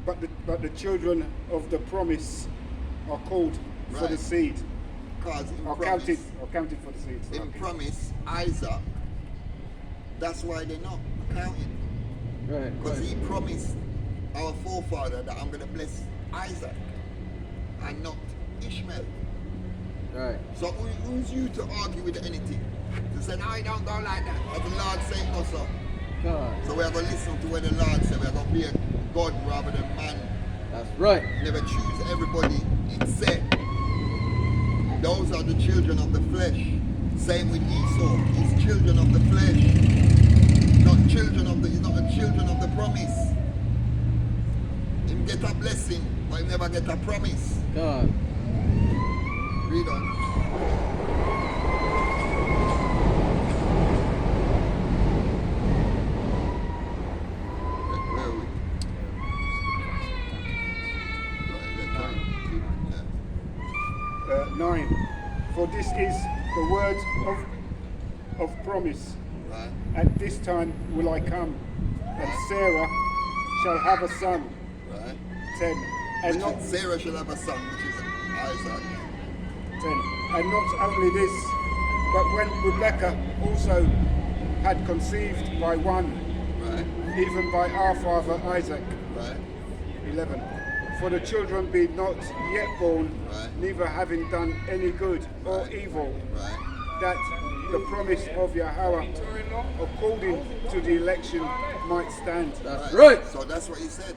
But the children of the promise are called for the seed. Because Are counted for the seed. in promise, Isaac, that's why they're not counting. Right. Because he promised our forefather that I'm going to bless Isaac and not Ishmael. Right. So who's you to argue with anything? To say, no, it don't go like that. As the Lord say no, so. God. So we are going to listen to what the Lord said. We are going to be a God rather than man. That's right. Never choose everybody. It said, those are the children of the flesh. Same with Esau. He's children of the flesh. He's not the children of the promise. Him get a blessing, but he never get a promise. God. Read on. Where are we? Right, 9. For this is the word of promise. right. At this time will I come, and Sarah shall have a son. Right. 10. And Which not is Sarah shall have a son, which is Isaac. 10. And not only this, but when Rebekah also had conceived by one, Right. even by our father Isaac. Right. 11. For the children be not yet born, Right. neither having done any good or Right. evil, Right. that the promise of Yahweh, according to the election, might stand. That's right. So that's what he said.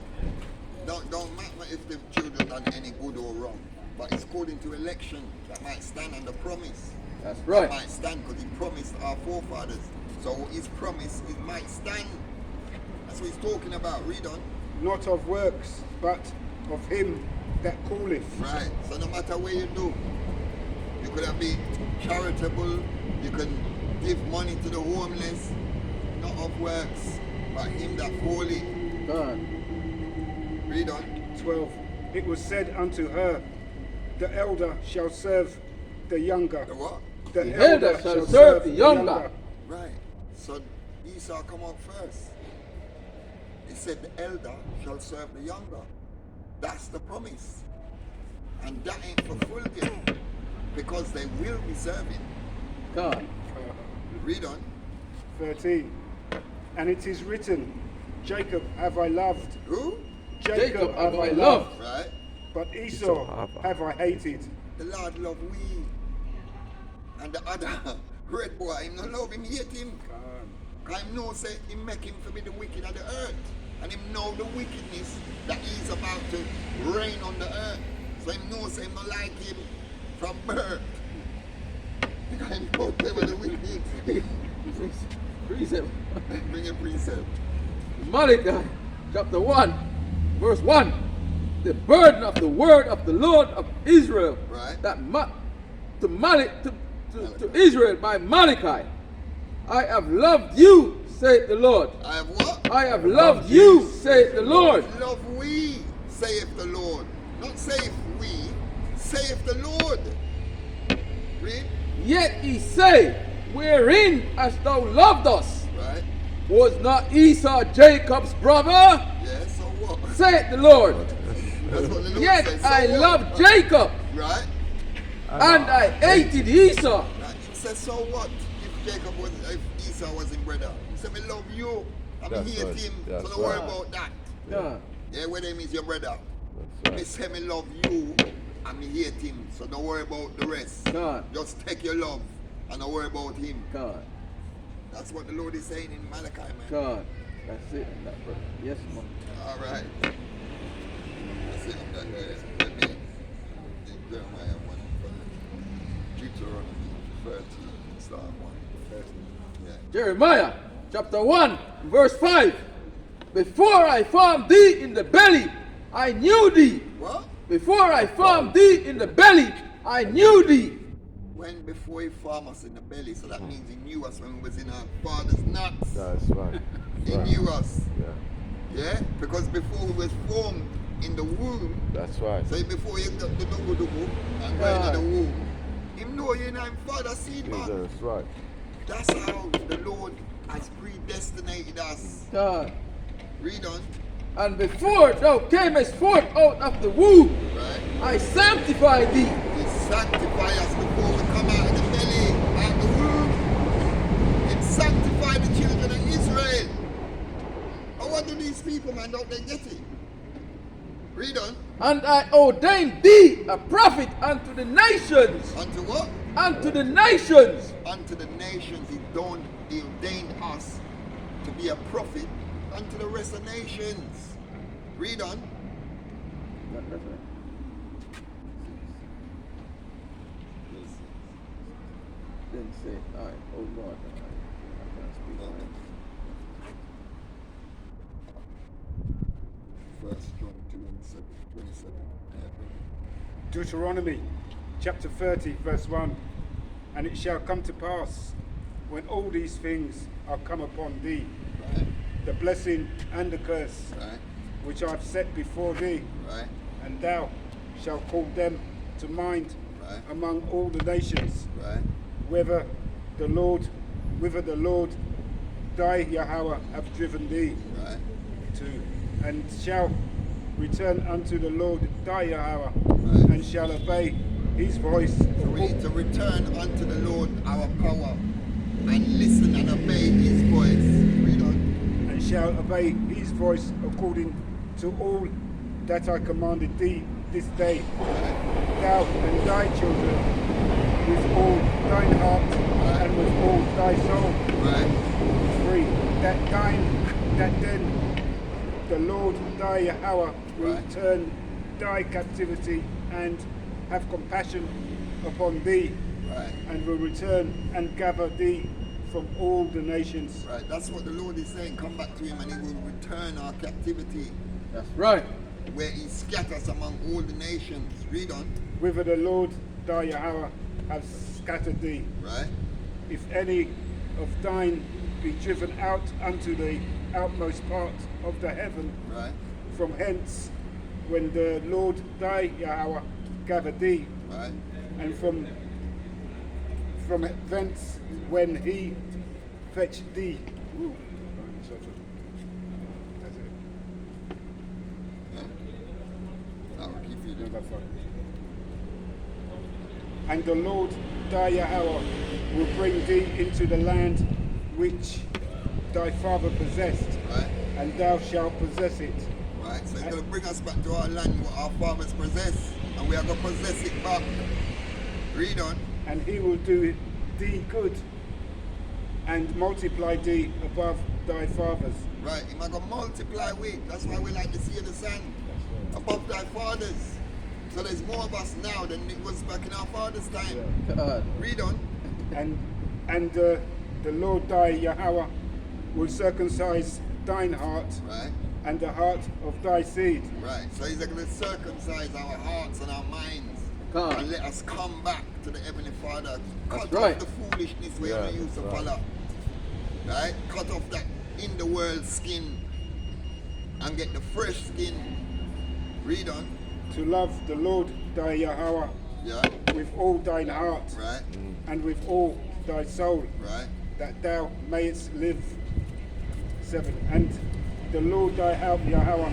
Don't matter if the children done any good or wrong, but it's according to election that might stand on the promise. That's That right. might stand because he promised our forefathers. So his promise, it might stand. That's what he's talking about. Read on. Not of works, but of him that calleth. Right. So no matter what you do, you could have been charitable, you can give money to the homeless, not of works, but him that calleth. God. Read on. 12. It was said unto her, the elder shall serve the younger. The what? The elder shall serve the younger. Right. So Esau come out first. He said the elder shall serve the younger. That's the promise. And that ain't fulfilled yet. Because they will be serving. God. Read on. 13. And it is written, Jacob have I loved, Who? Jacob have I loved, Right. but Esau have I hated. The Lord love we. And the other red boy, him no love him, hate him. Because him know say him make him to be the wicked of the earth. And him know the wickedness that he's about to reign on the earth. So him know say him no like him from birth. Because him know they were the wicked. Precept. Bring a precept. Malachi chapter 1, verse 1. The burden of the word of the Lord of Israel. Right. That to Israel by Malachi. I have loved you, saith the Lord. I have what? I have loved you, saith the Lord. Love we, saith the Lord. Not saith we, saith the Lord. Read. Yet he say, wherein hast thou loved us? Right. Was not Esau Jacob's brother? Yeah, so what? Saith the Lord. That's what the Lord Yet says. So I what? loved Jacob, Right? and I hated Esau. Right. It says, so what? If Esau was in brother. He said, I love you. I mean, That's hate right. him. That's So don't worry right. about that. Yeah. Yeah, whether him is your brother. That's Me say me love you and me hate him. So don't worry about the rest. God. Just take your love and don't worry about him. God. That's what the Lord is saying in Malachi, man. God. That's it, that brother. Yes, man. All right. That's it on that there. Let me in Jeremiah 1, Deuteronomy 13, start 1. 13. Yeah. Jeremiah chapter 1, verse 5. Before I formed thee in the belly, I knew thee. What? Before I formed thee in the belly, I knew thee. When before he formed us in the belly, so that means he knew us when we was in our father's nuts. That's right. He Right. knew us. Yeah. Yeah? Because before we was formed in the womb, That's right. so before you got the dugu and go into the womb, him know you in his father's seed, man. That's right. That's how the Lord has predestinated us. God. Read on. And before thou camest forth out of the womb, Right? I sanctify thee. He sanctify us before we come out of the belly, out of the womb. He sanctify the children of Israel. And what do these people, man, don't they get it? Read on. And I ordain thee a prophet unto the nations. Unto what? Unto the nations. Unto the nations. He ordained us to be a prophet unto the rest of nations. Read on. Then say, I, oh Lord, I can't speak. First John 2 and 27. Deuteronomy chapter 30, verse 1. And it shall come to pass, when all these things are come upon thee, Right, the blessing and the curse, right, which I have set before thee, right, and thou shalt call them to mind Right. among all the nations, right, whither the Lord thy Yahweh hath driven thee right, to, and shall return unto the Lord thy Yahweh, Right. and shall obey his voice. So we need to return unto the Lord our power and listen and obey his voice. Read on. And shall obey his voice according to all that I commanded thee this day, thou and thy children, with all thine heart and with all thy soul. Right, 3. That then the Lord thy Yahweh will Right. turn thy captivity and have compassion upon thee, right, and will return and gather thee from all the nations, right. That's what the Lord is saying. Come back to him and he will return our captivity That's right. where he scatters among all the nations. Read on. whither the Lord thy Yahweh hath scattered thee. Right, If any of thine be driven out unto the outmost part of the heaven, right, from hence when the Lord thy Yahweh gathered thee, right, and from thence when he fetched thee. Woo. That's it. yeah. I'll keep you No, there. that's fine. And the Lord thy Yahweh will bring thee into the land which thy father possessed, Right, and thou shalt possess it. right. So he's going to bring us back to our land what our fathers possess, and we are going to possess it back. Read on. And he will do thee good, and multiply thee above thy fathers. Right, he might go multiply with. That's why we like to see the sun above thy fathers. So there's more of us now than it was back in our fathers' time. God. Read on. And the Lord thy Yahweh will circumcise thine heart Right, and the heart of thy seed, right. So he's going to circumcise our hearts and our minds God. and let us come back to the Heavenly Father. Cut right. off the foolishness we Yeah, only used to that's right. follow. Right? Cut off that in the world skin and get the fresh skin. Read on. to love the Lord thy Yahweh Yeah, with all thine heart right, and with all thy soul, right, that thou mayest live. 7. And the Lord thy Yahweh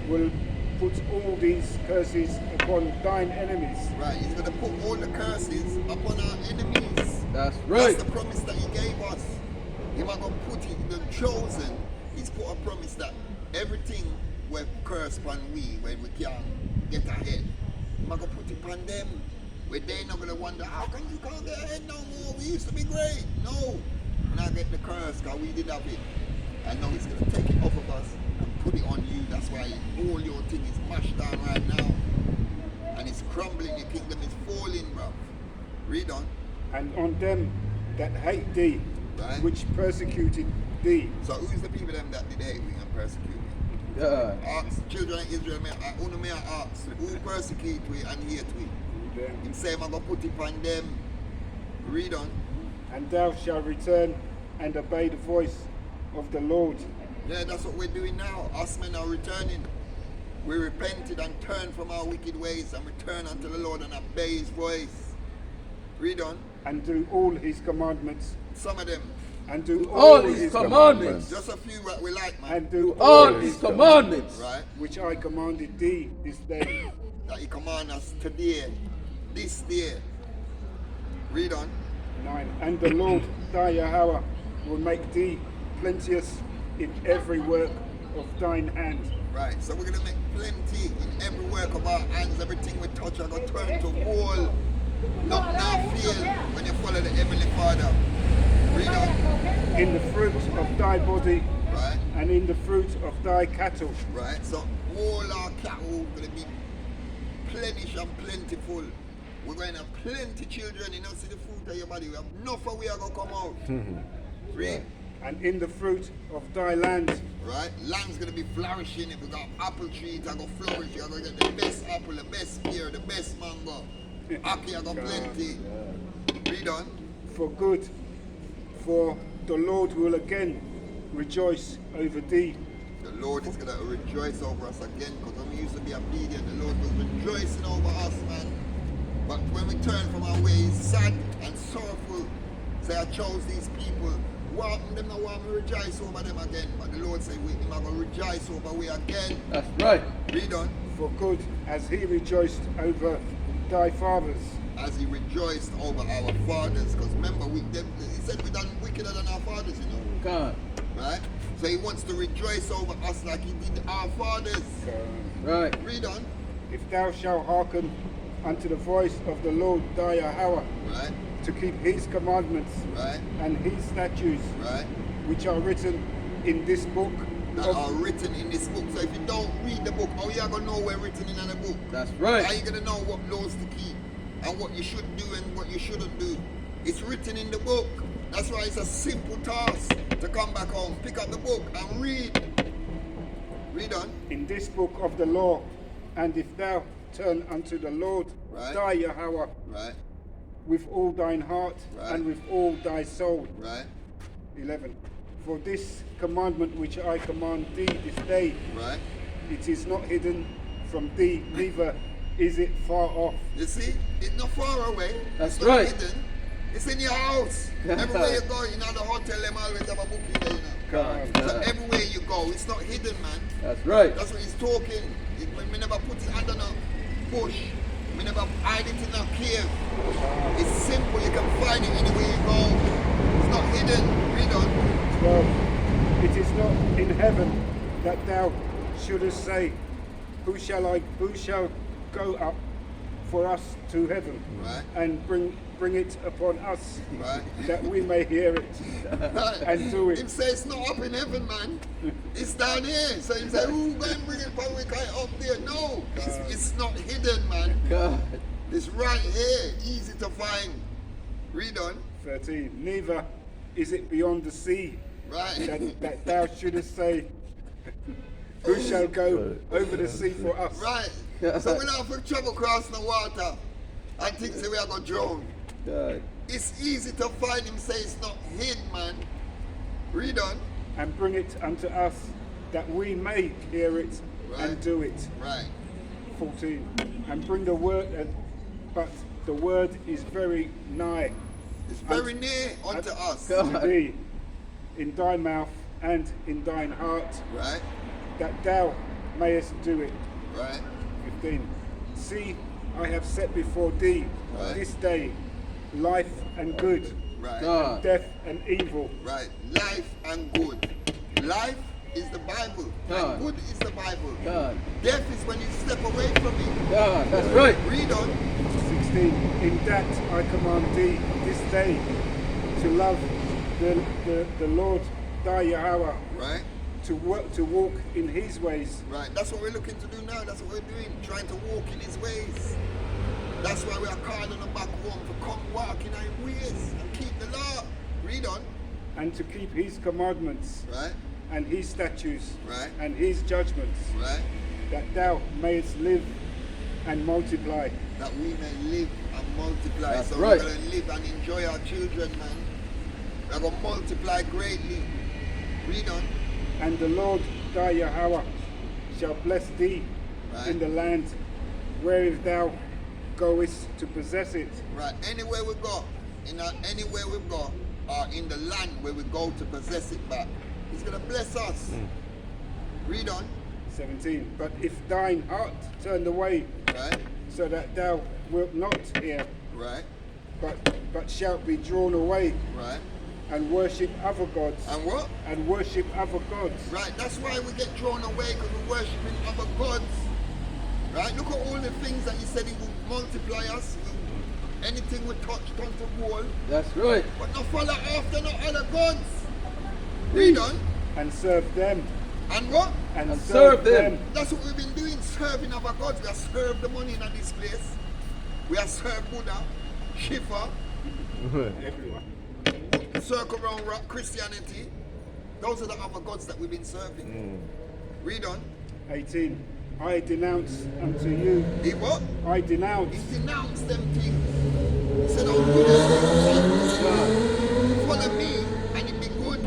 will put all these curses upon thine enemies, right. He's going to put all the curses upon our enemies. That's right. That's the promise that he gave us. He might go put it, the chosen, he's put a promise that everything will curse upon we when we can't get ahead. He might go put it upon them where they're not going to wonder, how come you can't get ahead no more? We used to be great. No. Now get the curse because we did have it. And now he's going to take it off of us and put it on you. That's why all your thing is mashed down right now. And it's crumbling. Your kingdom is falling, bro. Read on. and on them that hate thee, Right. which persecuted thee. So who's the people them that did hate me and persecute me? God. Ask children of Israel, may I ask, who persecute we and hate we? Him say I'm gonna put it on them. Read on. And thou shalt return and obey the voice of the Lord. Yeah, that's what we're doing now. Us men are returning. We repented and turned from our wicked ways and return unto the Lord and obey his voice. Read on. And do all his commandments, Some of them and do all his commandments. Just a few that we like, man. and do All his commandments. Right? which I commanded thee this day. That he command us today, this day. Read on. 9. And the Lord thy Yahweh will make thee plenteous in every work of thine hand. Right, so we're gonna make plenty in every work of our hands. Everything we touch are gonna turn to gold. Not now feel when you follow the Heavenly Father. Read on. In the fruit of thy body Right, and in the fruit of thy cattle. right. So all our cattle gonna be plenish and plentiful. We're going to have plenty children. You know, see the fruit of your body. We have enough of we are gonna come out. Read. And in the fruit of thy land, Right? Land's gonna be flourishing. If we got apple tree, it's gonna flourish. You're gonna get the best apple, the best pear, the best mango. Aki, I got plenty. Read on. for good, for the Lord will again rejoice over thee. The Lord is gonna rejoice over us again because when we used to be obedient, the Lord was rejoicing over us, man. But when we turn from our ways, sad and sorrowful, say I chose these people. What them not want me rejoice over them again? But the Lord say we him are gonna rejoice over we again. That's right. Read on. For good, as he rejoiced over thy fathers. As he rejoiced over our fathers. Because remember, he said we done wickeder than our fathers, you know. God. Right? So he wants to rejoice over us like he did our fathers. Right. Read on. If thou shalt hearken unto the voice of the Lord thy Yahweh, Right? to keep his commandments Right? and his statutes, Right? which are written in this book That of are written in this book. So if you don't read the book, how you are gonna know what's written in the book? That's How right. you gonna know what laws to keep and what you should do and what you shouldn't do? It's written in the book. That's why it's a simple task to come back home, pick up the book and read. Read on. in this book of the law, and if thou turn unto the Lord Right. thy Yahweh Right? with all thine heart Right. and with all thy soul. Right? 11. For this commandment which I command thee this day, Right? it is not hidden from thee, neither is it far off. You see, it's not far away. That's it's not right. hidden. It's in your house. Everywhere you go, you know the hotel, them always have a book in there, you know. God. So God. everywhere you go, it's not hidden, man. That's right. That's what he's talking. We never put it under no bush. We never hide it in a cave. It's simple. You can find it anywhere you go. It's not hidden. Read on. 12. It is not in heaven that thou shouldest say, who shall go up for us to heaven Right. and bring it upon us, Right. that we may hear it and do Him it. say it's not up in heaven, man. It's down here. So him say, who go and bring it for we can up there? No. It's not hidden, man. God. It's right here. Easy to find. Read on. 13. Neither is it beyond the sea Right. that thou shouldest say, who shall go over the sea for us? Right. So we don't have to travel across the water and think say we are going to drown. God. It's easy to find him say it's not hid, man. Read on. And bring it unto us, that we may hear it Right. and do it. Right. 14. And bring the word, but the word is very nigh It's very near unto us. God. to thee, in thy mouth and in thine heart, Right. that thou mayest do it. Right. 15. See, I have set before thee Right. this day life and good, Right. God. death and evil. Right. Life and good. Life is the Bible. God. And good is the Bible. God. Death is when you step away from it. God. That's right. Read on. 16. In that I command thee this day to love the Lord thy Yahweh, Right. to walk in his ways, Right. That's what we're looking to do now. That's what we're doing. Trying to walk in his ways. That's why we are called on the back home to come walk in his ways and keep the law. Read on. and to keep his commandments Right. and his statutes Right. and his judgments, Right. that thou mayest live and multiply. That we may live and multiply. That's So right. we're going to live and enjoy our children, man. We're going to multiply greatly. Read on. And the Lord thy Yahweh shall bless thee Right. in the land wherein thou goest to possess it. Right. Anywhere we go, anywhere we go, are in the land where we go to possess it back, he's going to bless us. Read on. 17. But if thine heart turned away, Right? so that thou wilt not hear, Right? but shalt be drawn away, Right? and worship other gods, And what? and worship other gods. Right, that's why we get drawn away, because we're worshipping other gods. Right, look at all the things that he said he would multiply us. Anything we touch turn to gold. That's right. But no follow after no other gods. Read on. And serve them, And what? and And serve serve them. them. That's what we've been doing, serving other gods. We have served the money in this place. We have served Buddha, Shiva, Everyone. circle round rock, Christianity. Those are the other gods that we've been serving. Read on. 18. I denounce unto you, He what? I He denounce denounced them things. He said, don't do them things. Follow me and it be good.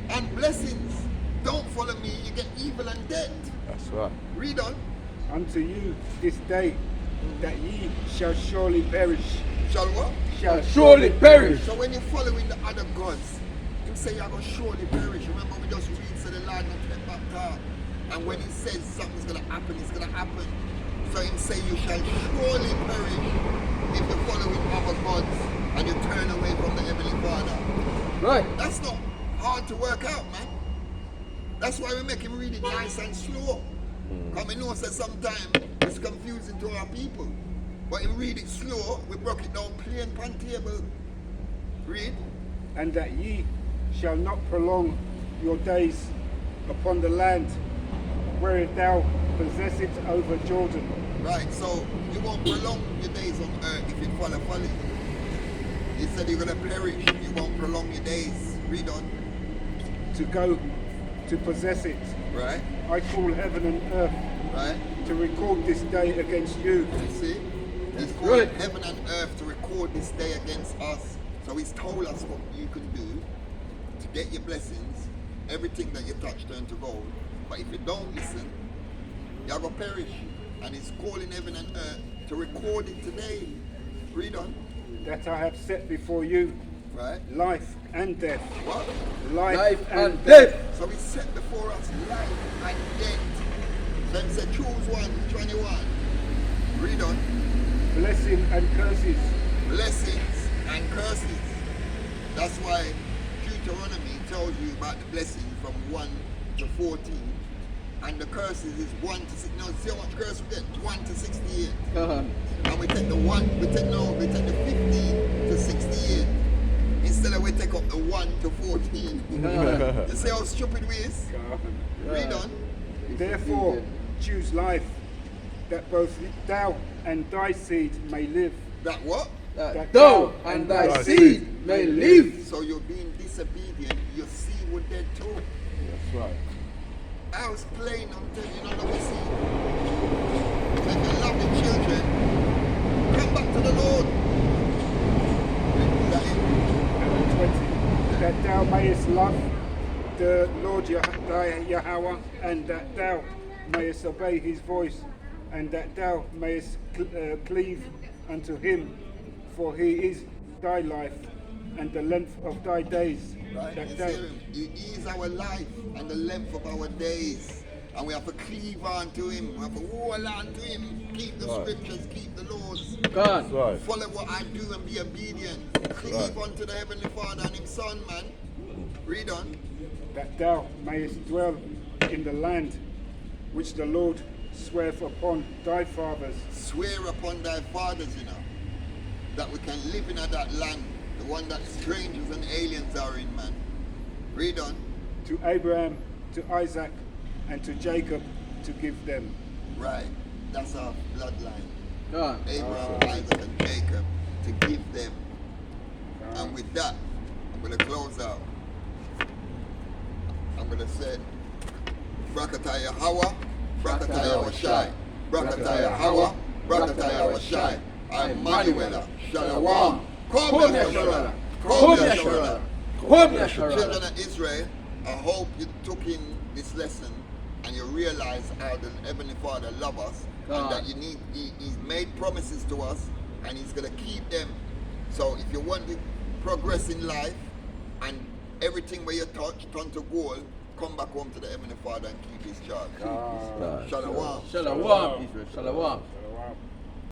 And blessings. Don't follow me, you get evil and death. That's right. Read on. unto you this day, that ye shall surely perish. Shall what? Shall Surely perish. So when you're following the other gods, him say you're going to surely perish. Remember we just read, so the Lord not take back talk. And when he says something's going to happen, it's going to happen. So him say you shall surely perish if you're following other gods and you turn away from the Heavenly Father. Right. That's not hard to work out, man. That's why we make him read it nice and slow. Because we know that sometimes it's confusing to our people. But him read it slow, we broke it down plain pan table. Read. and that ye shall not prolong your days upon the land where thou possessest over Jordan, Right, so you won't prolong your days on earth if you follow folly. He said you're going to perish if you won't prolong your days. Read on. to go to possess it. Right, I call heaven and earth right. to record this day against you. You see? He's That's called right. heaven and earth to record this day against us. So he's told us what you can do to get your blessings. Everything that you touch turn to gold. But if you don't listen, you're going to perish. And he's calling heaven and earth to record it today. Read on. That I have set before you Right? life and death. What? Life and death. So he set before us life and death. So he said, choose one, 21. Read on. Blessing and curses. Blessings and curses. That's why Deuteronomy tells you about the blessings from 1 to 14. And the curses is 1 to 6. Now, see how much curse we get? 1 to 68. And we take the 1, we take the 15 to 68. Instead of we take up the 1 to 14. You see how stupid we is? Read on. Therefore choose life, that both thou and thy seed may live. That what? That thou and thy seed may live. So you're being disobedient, your seed will dead too. That's right. I was playing on telling you, know what see. So if you love the children, come back to the Lord. And 20. That thou mayest love the Lord thy Yahweh, and that thou mayest obey his voice, and that thou mayest cleave unto him, for he is thy life and the length of thy days. Right? That You thou, see, he is our life and the length of our days. And we have to cleave on to him. We have to hold on to him. Keep the scriptures, keep the laws. God. Right. Follow what I do and be obedient. Cleave unto the Heavenly Father and his Son, man. Read on. that thou mayest dwell in the land which the Lord sweareth upon thy fathers, Swear upon thy fathers, you know, that we can live in that land, the one that strangers and aliens are in, man. Read on. to Abraham, to Isaac, and to Jacob, to give them. Right. That's our bloodline. God. Abraham, Isaac, and Jacob, to give them. And with that, I'm going to close out. I'm going to say, Brakataya Hawa, Brakataya Washai, Brakataya Hawa, Brakataya Washai, I'm Manuela, Shalawam, Kom Yasharala, Kom Yasharala. Children of Israel, I hope you took in this lesson and you realize how the Heavenly Father loves us and that He's made promises to us and He's going to keep them. So if you want the progress in life, and everything where you touch turn to gold, come back home to the Heavenly Father and keep his charge. God. Shalom. Shalom. Israel. Shalom. Shalom.